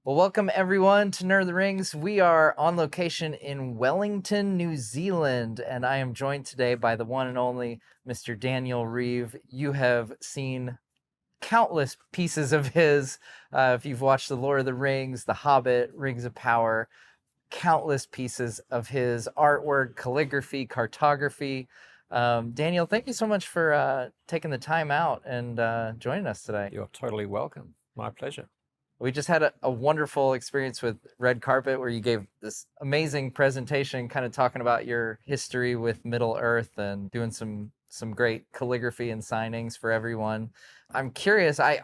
Well, welcome everyone to Nerd of the Rings. We are on location in Wellington, New Zealand, and I am joined today by the one and only Mr. Daniel Reeve. You have seen countless pieces of his. If you've watched The Lord of the Rings, The Hobbit, Rings of Power, countless pieces of his artwork, calligraphy, cartography. Daniel, thank you so much for taking the time out and joining us today. You're totally welcome. My pleasure. We just had a wonderful experience with Red Carpet where you gave this amazing presentation kind of talking about your history with Middle Earth and doing some great calligraphy and signings for everyone. I'm curious, I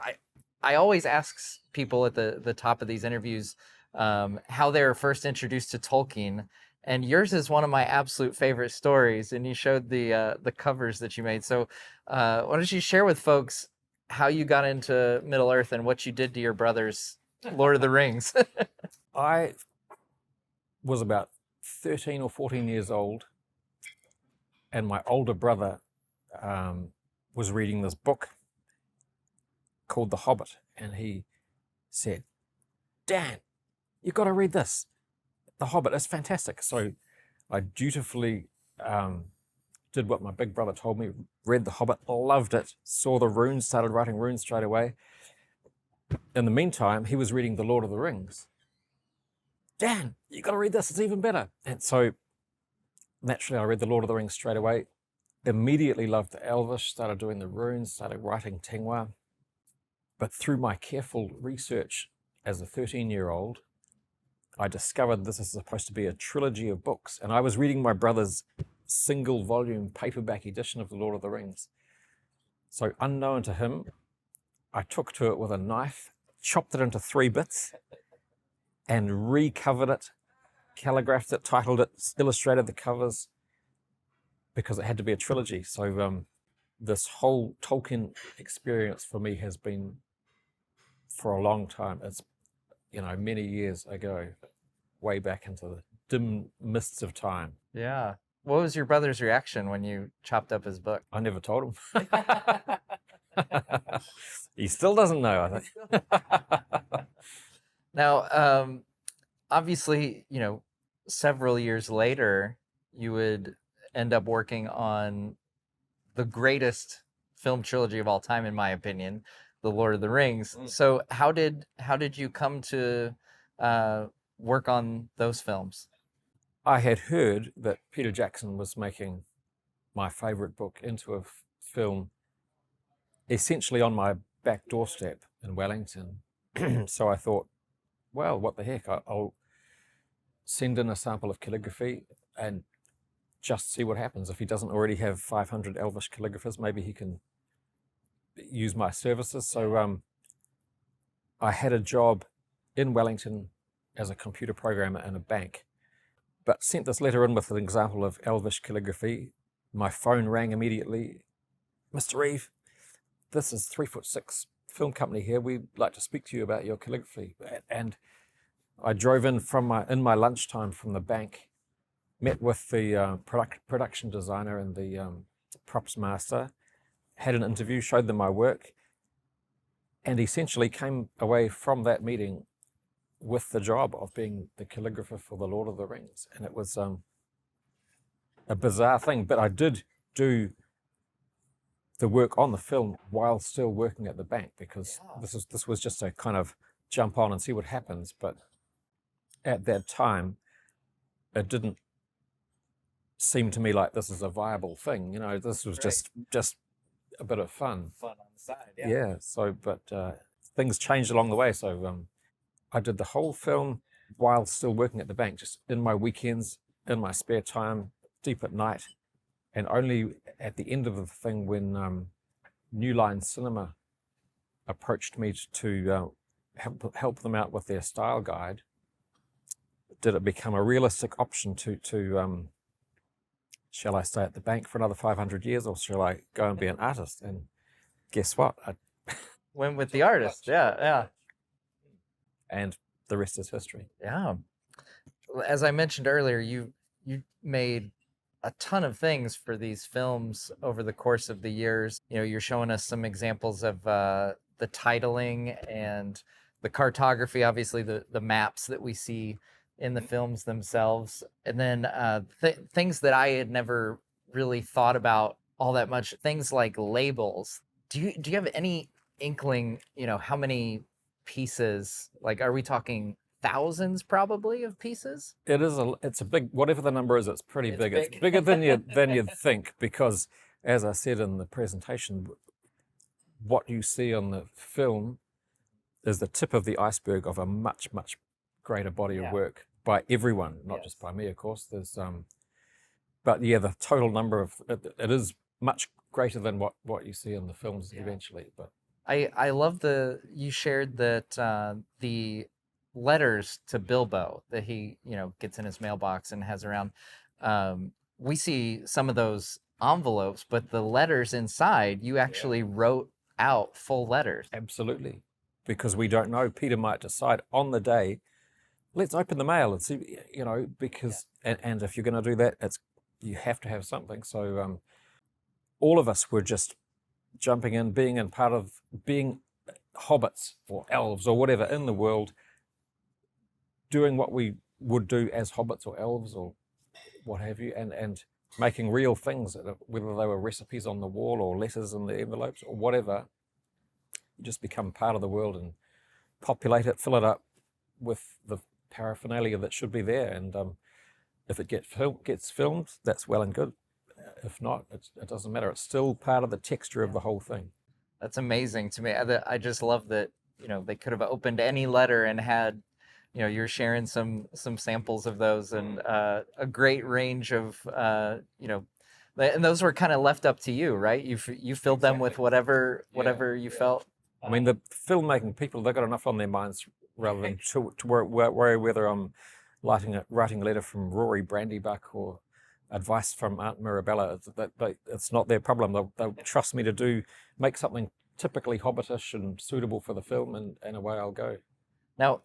always ask people at the top of these interviews how they were first introduced to Tolkien. And yours is one of my absolute favorite stories, and you showed the covers that you made. So why don't you share with folks how you got into Middle Earth and what you did to your brother's Lord of the Rings? I was about 13 or 14 years old, and my older brother was reading this book called The Hobbit, and he said, "Dan, you've got to read this. The Hobbit is fantastic." So I dutifully did what my big brother told me, read The Hobbit, loved it, saw the runes, started writing runes straight away. In the meantime, he was reading The Lord of the Rings. "Dan, you got to read this, it's even better." And so naturally I read The Lord of the Rings straight away, immediately loved the Elvish, started doing the runes, started writing Tengwa. But through my careful research as a 13-year-old, I discovered this is supposed to be a trilogy of books. And I was reading my brother's single volume paperback edition of The Lord of the Rings. So unknown to him, I took to it with a knife, chopped it into 3 bits, and recovered it, calligraphed it, titled it, illustrated the covers, because it had to be a trilogy. So this whole Tolkien experience for me has been for a long time. It's, many years ago, way back into the dim mists of time. Yeah. What was your brother's reaction when you chopped up his book? I never told him. He still doesn't know, I think. Now, obviously, several years later, you would end up working on the greatest film trilogy of all time, in my opinion, The Lord of the Rings. So how did you come to work on those films? I had heard that Peter Jackson was making my favorite book into a film essentially on my back doorstep in Wellington. So I thought, well, what the heck, I'll send in a sample of calligraphy and just see what happens. If he doesn't already have 500 Elvish calligraphers, maybe he can use my services. So I had a job in Wellington as a computer programmer in a bank, but sent this letter in with an example of Elvish calligraphy. My phone rang immediately. "Mr. Reeve, this is 3'6" film company here. We'd like to speak to you about your calligraphy." And I drove in in my lunchtime from the bank, met with the production designer and the props master, had an interview, showed them my work, and essentially came away from that meeting with the job of being the calligrapher for The Lord of the Rings. And it was a bizarre thing, but I did do the work on the film while still working at the bank, because this was just a kind of jump on and see what happens. But at that time, it didn't seem to me like this is a viable thing. This was just a bit of fun. Fun on the side, Yeah. So, but things changed along the way. So I did the whole film while still working at the bank, just in my weekends, in my spare time, deep at night. And only at the end of the thing, when New Line Cinema approached me to help them out with their style guide, did it become a realistic option to shall I stay at the bank for another 500 years, or shall I go and be an artist? And guess what? I went with the artist. Yeah. And the rest is history. Yeah. As I mentioned earlier, you made a ton of things for these films over the course of the years. You're showing us some examples of the titling and the cartography, obviously the maps that we see in the films themselves, and then things that I had never really thought about all that much. Things like labels. Do you have any inkling? How many pieces? Like, are we talking thousands, probably, of pieces? It's a big, whatever the number is, it's pretty It's big. big. It's bigger than you'd think, because as I said in the presentation, what you see on the film is the tip of the iceberg of a much, much greater body of work by everyone, not just by me, of course. But yeah, the total number of it is much greater than what you see in the films eventually. But I love you shared that the letters to Bilbo that he gets in his mailbox and has around. We see some of those envelopes, but the letters inside you actually wrote out full letters. absolutely, because we don't know. Peter might decide on the day, let's open the mail and see, because and if you're going to do that, you have to have something. So all of us were just jumping in, being hobbits or elves or whatever in the world, doing what we would do as hobbits or elves or what have you, and making real things, whether they were recipes on the wall or letters in the envelopes or whatever. You just become part of the world and populate it, fill it up with the paraphernalia that should be there. And if it gets filmed, that's well and good. If not, it doesn't matter. It's still part of the texture of the whole thing. That's amazing to me. I just love that, they could have opened any letter and had, you're sharing some samples of those, and a great range of, and those were kind of left up to you, right? You filled them with whatever you felt. I mean, the filmmaking people, they've got enough on their minds rather than to worry whether I'm writing a letter from Rory Brandybuck or advice from Aunt Mirabella. It's not their problem. They'll trust me to make something typically hobbitish and suitable for the film, and away I'll go. Now,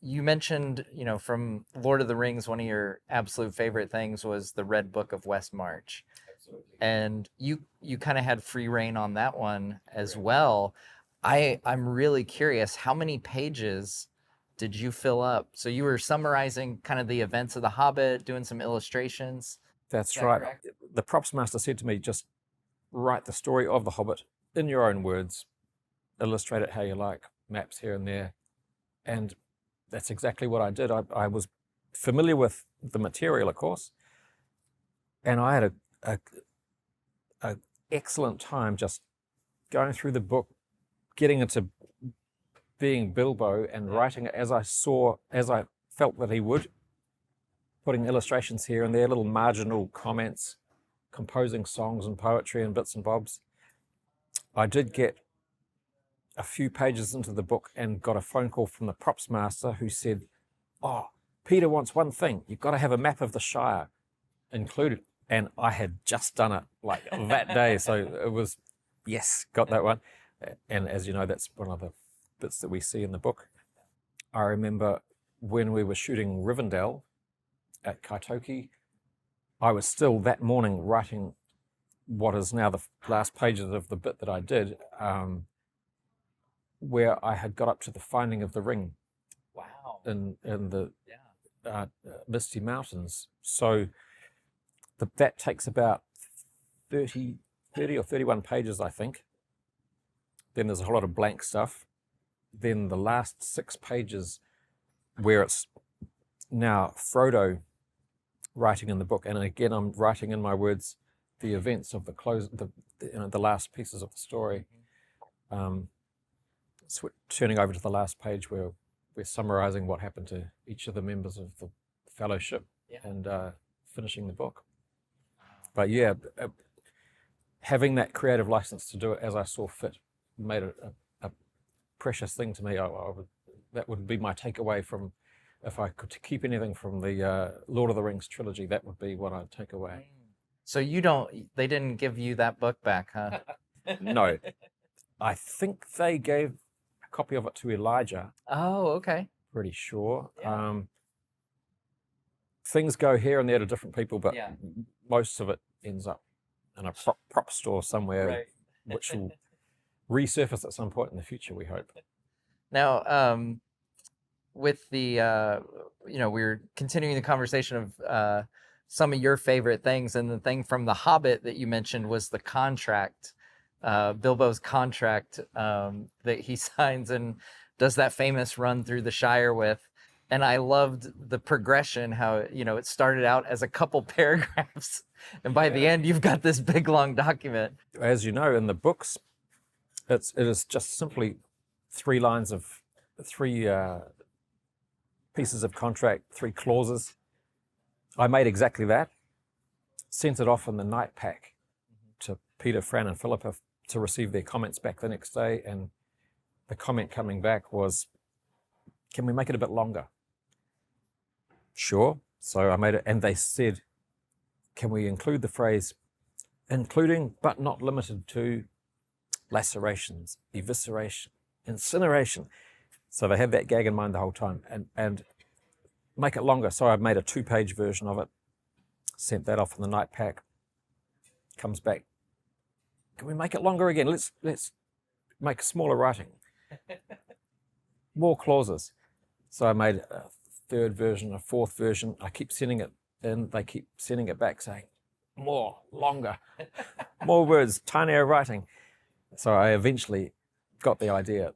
you mentioned, from Lord of the Rings, one of your absolute favorite things was the Red Book of Westmarch. Absolutely. And you kind of had free reign on that one as well. I'm really curious, how many pages did you fill up? So you were summarizing kind of the events of The Hobbit, doing some illustrations. That's right. Correct? The props master said to me, just write the story of The Hobbit in your own words, illustrate it how you like, maps here and there. And that's exactly what I did. I was familiar with the material, of course, and I had a excellent time just going through the book, getting into being Bilbo and writing it as I felt that he would, putting illustrations here and there, little marginal comments, composing songs and poetry and bits and bobs. I did get a few pages into the book and got a phone call from the props master who said, "Oh, Peter wants one thing. You've got to have a map of the Shire included." And I had just done it like that day. So it was, yes, got that one. And as you know, that's one of the bits that we see in the book. I remember when we were shooting Rivendell at Kaitoki, I was still that morning writing what is now the last pages of the bit that I did, where I had got up to the finding of the ring. Wow. In the Misty Mountains. So that takes about 30 or 31 pages, I think. Then there's a whole lot of blank stuff. Then the last 6 pages where it's now Frodo writing in the book. And again, I'm writing in my words the events of the last pieces of the story. Turning over to the last page where we're summarizing what happened to each of the members of the fellowship and finishing the book. But yeah, having that creative license to do it as I saw fit made it a precious thing to me. That would be my takeaway from, if I could keep anything from the Lord of the Rings trilogy, that would be what I'd take away. So they didn't give you that book back, huh? No. I think they gave a copy of it to Elijah. Oh, okay. Pretty sure. Yeah. Things go here and there to different people, but most of it ends up in a prop store somewhere, right. Which will resurface at some point in the future, we hope. Now, with the we were continuing the conversation of some of your favorite things, and the thing from The Hobbit that you mentioned was the contract, Bilbo's contract that he signs and does that famous run through the Shire with. And I loved the progression, how it started out as a couple paragraphs, and by the end you've got this big long document. As you know, in the books, it is just simply three pieces of contract, three clauses. I made exactly that, sent it off in the night pack to Peter, Fran, and Philippa to receive their comments back the next day. And the comment coming back was, can we make it a bit longer? Sure. So I made it, and they said, can we include the phrase, including but not limited to lacerations, evisceration, incineration. So they had that gag in mind the whole time, and make it longer. So I made a 2-page version of it, sent that off in the night pack. Comes back, can we make it longer again? Let's make smaller writing, more clauses. So I made a 3rd version, a 4th version. I keep sending it in. They keep sending it back saying, more, longer, more words, tinier writing. So I eventually got the idea.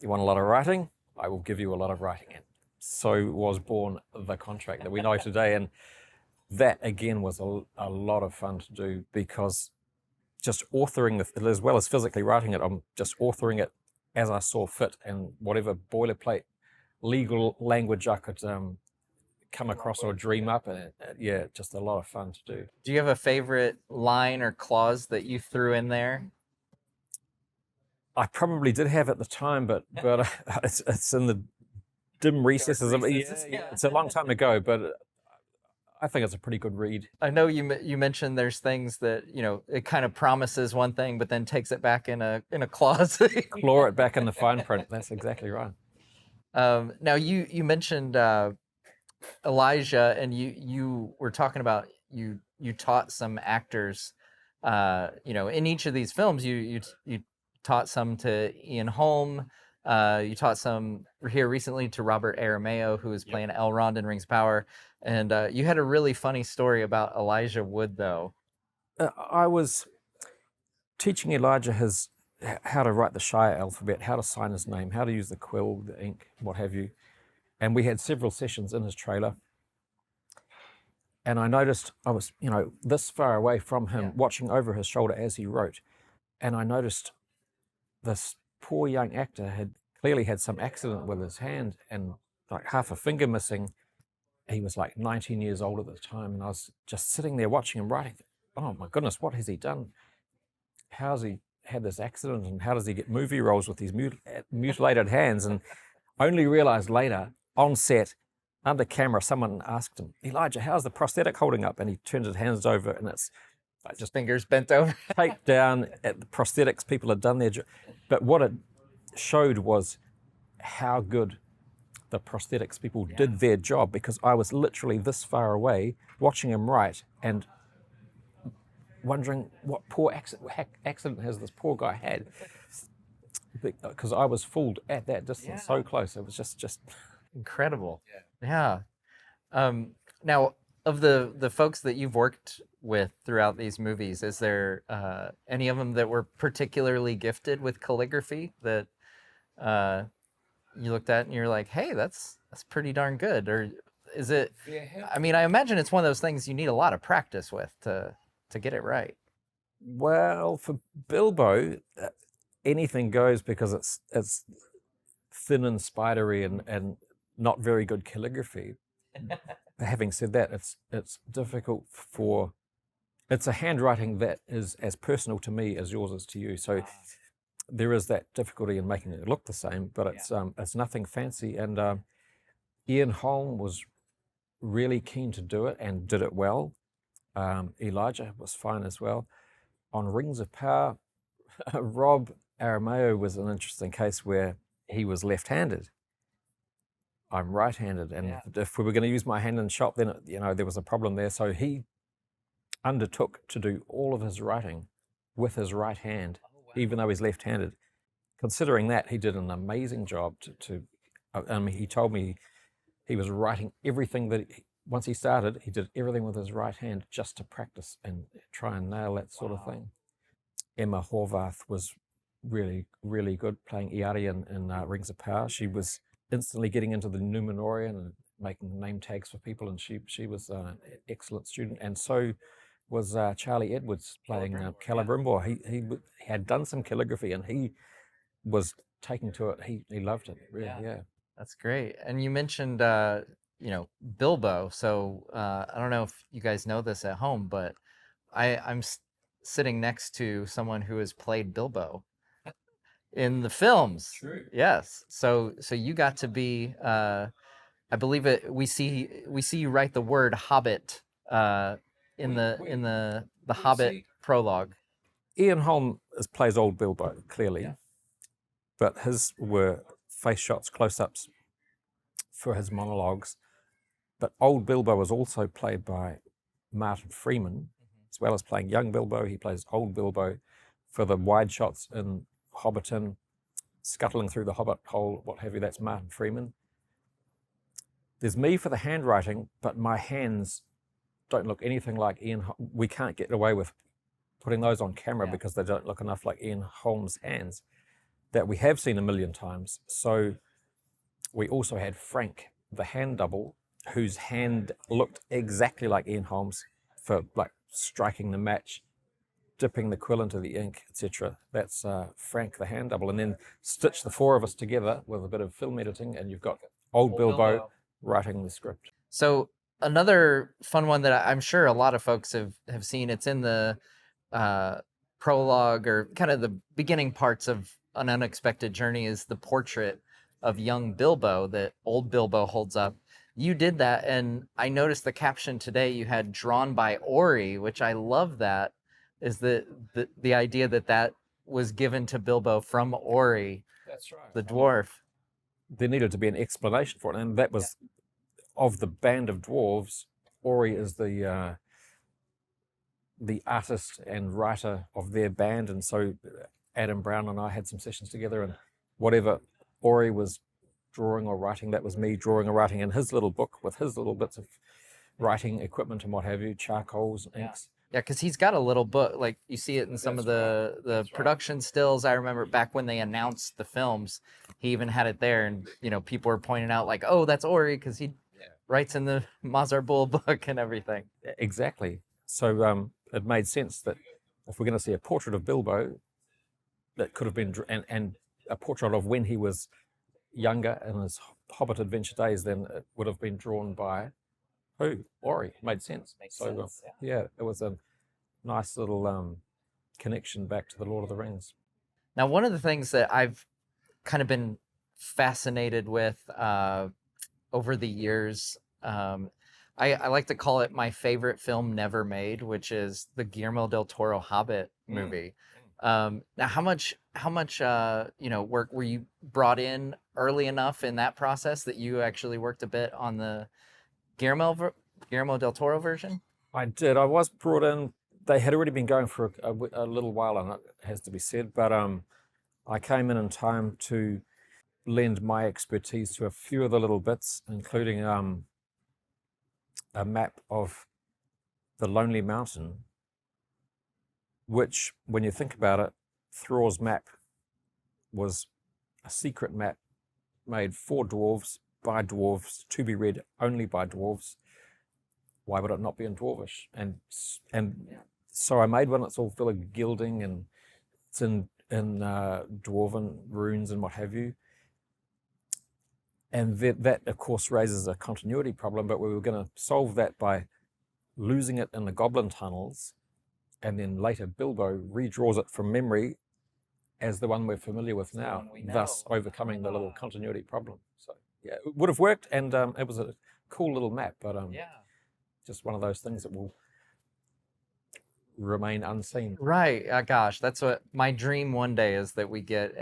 You want a lot of writing? I will give you a lot of writing. And so was born the contract that we know today. And that again was a lot of fun to do, because just authoring it, as well as physically writing it, I'm just authoring it as I saw fit, and whatever boilerplate legal language I could come across or dream up. And just a lot of fun to do. Do you have a favorite line or clause that you threw in there? I probably did have at the time, but it's in the dim recesses of it. Yeah, it's a long time ago, but I think it's a pretty good read. I know you mentioned there's things that it kind of promises one thing, but then takes it back in a clause. Claw it back in the fine print. That's exactly right. Now you mentioned Elijah, and you were talking about you taught some actors. In each of these films, you taught some to Ian Holm. You taught some here recently to Robert Aramayo, who is playing Elrond in Rings of Power. And you had a really funny story about Elijah Wood, though. I was teaching Elijah how to write the Shire alphabet, how to sign his name, how to use the quill, the ink, what have you. And we had several sessions in his trailer. And I noticed I was, this far away from him, watching over his shoulder as he wrote. And I noticed this poor young actor had clearly had some accident with his hand and like half a finger missing. He was like 19 years old at the time, and I was just sitting there watching him writing. Oh my goodness, what has he done? How's he had this accident, and how does he get movie roles with these mutilated hands? And only realized later on set, under camera, someone asked him, Elijah, how's the prosthetic holding up? And he turned his hands over, and it's like just fingers bent over. Take down at the prosthetics. People had done their job. But what it showed was how good the prosthetics people did their job, because I was literally this far away watching him write and wondering what poor accident has this poor guy had, because I was fooled at that distance, so close. It was just incredible. Yeah. Now, of the folks that you've worked with throughout these movies, is there any of them that were particularly gifted with calligraphy that you looked at and you're like, hey, that's pretty darn good? Or is it, I mean, I imagine it's one of those things you need a lot of practice with to get it right. Well, for Bilbo, anything goes, because it's thin and spidery and not very good calligraphy. Having said that, it's difficult it's a handwriting that is as personal to me as yours is to you. So there is that difficulty in making it look the same, but it's nothing fancy. And Ian Holm was really keen to do it and did it well. Elijah was fine as well. On Rings of Power, Rob Aramayo was an interesting case where he was left-handed. I'm right-handed, and if we were going to use my hand in the shop, then there was a problem there. So he undertook to do all of his writing with his right hand, even though he's left-handed. considering that, he did an amazing job I mean, he told me he was writing everything once he started, he did everything with his right hand just to practice and try and nail that sort of thing. Emma Horvath was really, really good playing Iari in Rings of Power. She was instantly getting into the Numenorian and making name tags for people, and she was an excellent student. And so was Charlie Edwards playing Celebrimbor. He had done some calligraphy, and he was taking to it. He loved it, really, yeah. That's great. And you mentioned, Bilbo. So I don't know if you guys know this at home, but I'm sitting next to someone who has played Bilbo in the films. True. Yes. So you got to be. I believe it. We see you write the word Hobbit in the Hobbit prologue. Ian Holm plays old Bilbo, clearly, but his were face shots, close-ups for his monologues. But old Bilbo was also played by Martin Freeman, as well as playing young Bilbo. He plays old Bilbo for the wide shots in Hobbiton, scuttling through the Hobbit hole, what have you. That's Martin Freeman. There's me for the handwriting, but my hands don't look anything like Ian. We can't get away with putting those on camera because they don't look enough like Ian Holmes' hands that we have seen a million times. So we also had Frank, the hand double, whose hand looked exactly like Ian Holmes for like striking the match, dipping the quill into the ink, etc. That's Frank, the hand double. And then stitch the four of us together with a bit of film editing, and you've got old Bilbo writing the script. So another fun one that I'm sure a lot of folks have seen, it's in the prologue or kind of the beginning parts of An Unexpected Journey, is the portrait of young Bilbo that old Bilbo holds up. You did that, and I noticed the caption today you had drawn by Ori, which I love. That is the idea that was given to Bilbo from Ori. That's right. The dwarf. There needed to be an explanation for it, and that was of the band of dwarves. Ori is the artist and writer of their band, and so Adam Brown and I had some sessions together, and whatever Ori was drawing or writing, that was me drawing or writing in his little book with his little bits of writing equipment and what have you, charcoals, inks. Yeah, because he's got a little book, like you see it in some of the production stills. I remember back when they announced the films, he even had it there, and people were pointing out like, oh, that's Ori, because he writes in the Mazar Bull book and everything. Exactly. So it made sense that if we're going to see a portrait of Bilbo, that could have been, and a portrait of when he was younger in his Hobbit adventure days, then it would have been drawn by who? Ori. Made sense. Yeah, it was a nice little connection back to the Lord of the Rings. Now, one of the things that I've kind of been fascinated with over the years, I like to call it my favorite film never made, which is the Guillermo del Toro Hobbit movie. Now, how much work were you brought in early enough in that process that you actually worked a bit on the Guillermo del Toro version? I did. I was brought in. They had already been going for a little while, and it has to be said, but I came in time to lend my expertise to a few of the little bits, including a map of the Lonely Mountain, which, when you think about it, Thror's map was a secret map made for dwarves, by dwarves, to be read only by dwarves. Why would it not be in Dwarvish? And so I made one that's all full of gilding, and it's in Dwarven runes and what have you. And that, of course, raises a continuity problem, but we were going to solve that by losing it in the goblin tunnels, and then later Bilbo redraws it from memory as the one we're familiar with now, thus overcoming the little continuity problem. So yeah, it would have worked, and it was a cool little map, but just one of those things that will remain unseen. Right. Gosh, that's what my dream one day is, that we get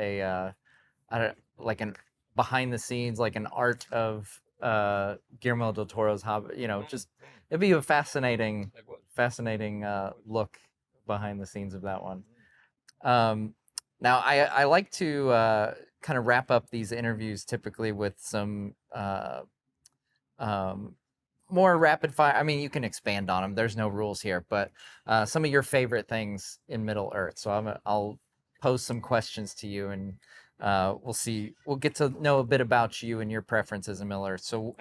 like an behind the scenes, like an art of Guillermo del Toro's Hobbit. Just it'd be a fascinating look behind the scenes of that one. Now, I like to kind of wrap up these interviews typically with some um, more rapid fire. I mean, you can expand on them. There's no rules here, but some of your favorite things in Middle Earth. So I'll pose some questions to you, and we'll see. We'll get to know a bit about you and your preferences in Middle Earth. So,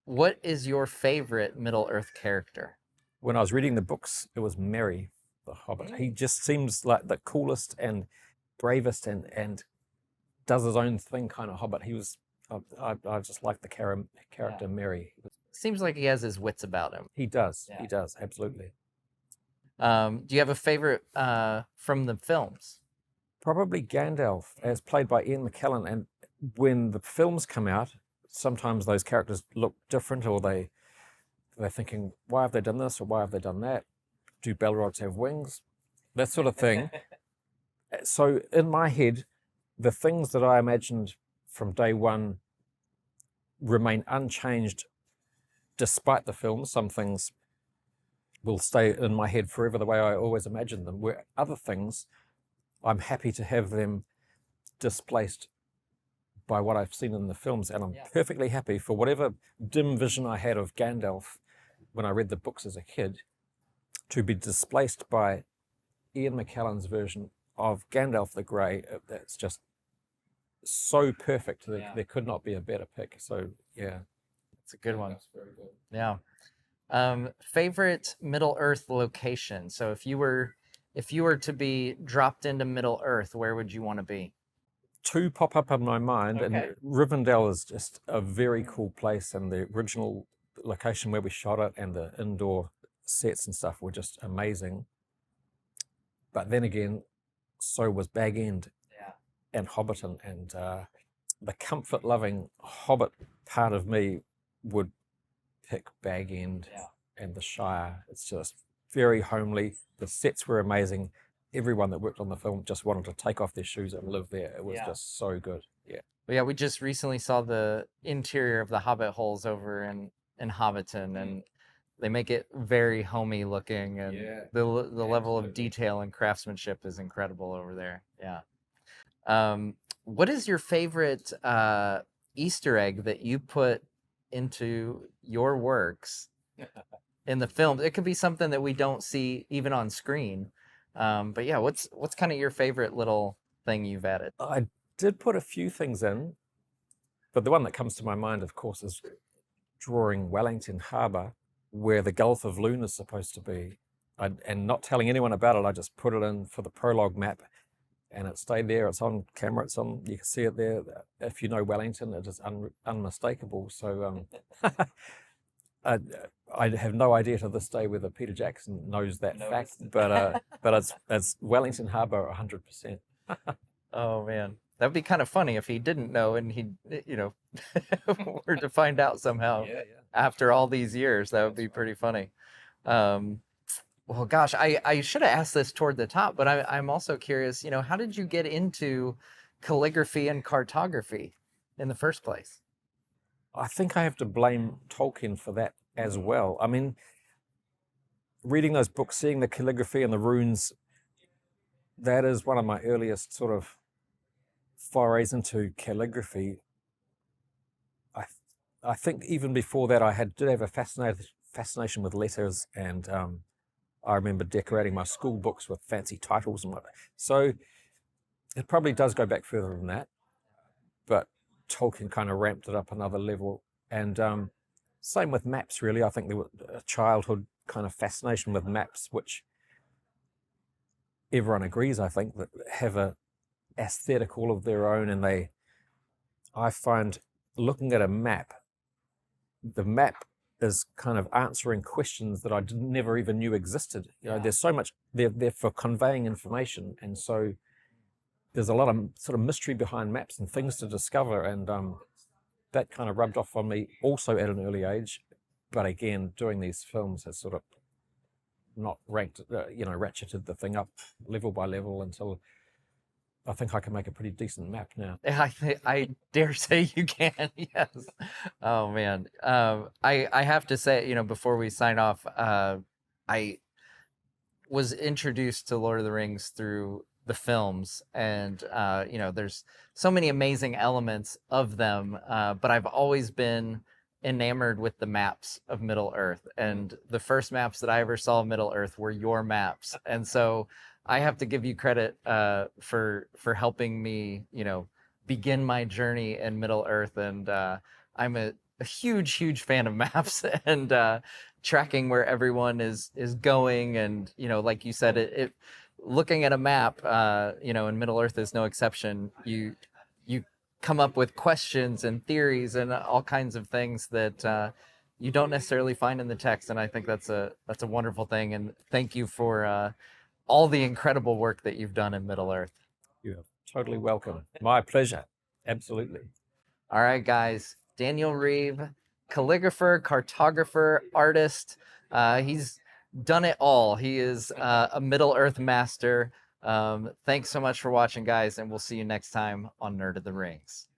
what is your favorite Middle Earth character? When I was reading the books, it was Merry, the Hobbit. He just seems like the coolest and bravest and does his own thing kind of Hobbit. I just like the character Merry. Seems like he has his wits about him. He does. Yeah. He does, absolutely. Do you have a favorite from the films? Probably Gandalf, as played by Ian McKellen. And when the films come out, sometimes those characters look different, or they're thinking, why have they done this or why have they done that? Do Balrogs have wings? That sort of thing. So in my head, the things that I imagined from day one remain unchanged despite the film. Some things will stay in my head forever the way I always imagined them, where other things, I'm happy to have them displaced by what I've seen in the films, and I'm perfectly happy for whatever dim vision I had of Gandalf when I read the books as a kid to be displaced by Ian McKellen's version of Gandalf the Grey. That's just so perfect. There could not be a better pick. So yeah, it's a good one. That's very good. Yeah. Favorite Middle Earth location. So if you were to be dropped into Middle Earth, where would you want to be? Two pop up in my mind, and Rivendell is just a very cool place, and the original location where we shot it and the indoor sets and stuff were just amazing. But then again, so was Bag End and Hobbiton, and the comfort-loving Hobbit part of me would pick Bag End and the Shire. It's just very homely. The sets were amazing. Everyone that worked on the film just wanted to take off their shoes and live there. It was just so good. Yeah. Well, yeah, we just recently saw the interior of the Hobbit holes over in Hobbiton, and they make it very homey looking, and the level of detail and craftsmanship is incredible over there. Yeah. What is your favorite Easter egg that you put into your works in the film? It could be something that we don't see even on screen. But yeah, what's kind of your favorite little thing you've added? I did put a few things in, but the one that comes to my mind, of course, is drawing Wellington Harbour, where the Gulf of Loon is supposed to be. And not telling anyone about it, I just put it in for the prologue map, and it stayed there. It's on camera. It's on. You can see it there. If you know Wellington, it is unmistakable. So I have no idea to this day whether Peter Jackson knows that fact, but it's Wellington Harbour 100%. Oh man, that'd be kind of funny if he didn't know and he, were to find out somehow after all these years. That would be pretty funny. Well, gosh, I should have asked this toward the top, but I'm also curious. How did you get into calligraphy and cartography in the first place? I think I have to blame Tolkien for that as well. I mean, reading those books, seeing the calligraphy and the runes, that is one of my earliest sort of forays into calligraphy. I think even before that, I did have a fascination with letters, and I remember decorating my school books with fancy titles and whatnot. So it probably does go back further than that, but Tolkien kind of ramped it up another level. And same with maps, really. I think there was a childhood kind of fascination with maps, which everyone agrees, I think, that have a aesthetic all of their own. And I find looking at a map, the map is kind of answering questions that I never even knew existed. There's so much, they're for conveying information. And so there's a lot of sort of mystery behind maps and things to discover, and that kind of rubbed off on me also at an early age. But again, doing these films has sort of not ratcheted the thing up level by level until I think I can make a pretty decent map now. I dare say you can. Yes. Oh man. I have to say, before we sign off, I was introduced to Lord of the Rings through the films, and there's so many amazing elements of them, but I've always been enamored with the maps of Middle Earth, and the first maps that I ever saw of Middle Earth were your maps, and so I have to give you credit for helping me, begin my journey in Middle Earth, and I'm a huge fan of maps and tracking where everyone is going, and like you said, it looking at a map, and Middle Earth is no exception. You come up with questions and theories and all kinds of things that you don't necessarily find in the text, and I think that's a wonderful thing. And thank you for all the incredible work that you've done in Middle Earth. You're totally welcome. My pleasure. Absolutely. All right, guys. Daniel Reeve, calligrapher, cartographer, artist. He's done it all. He is a Middle Earth master. Thanks so much for watching, guys, and we'll see you next time on Nerd of the Rings.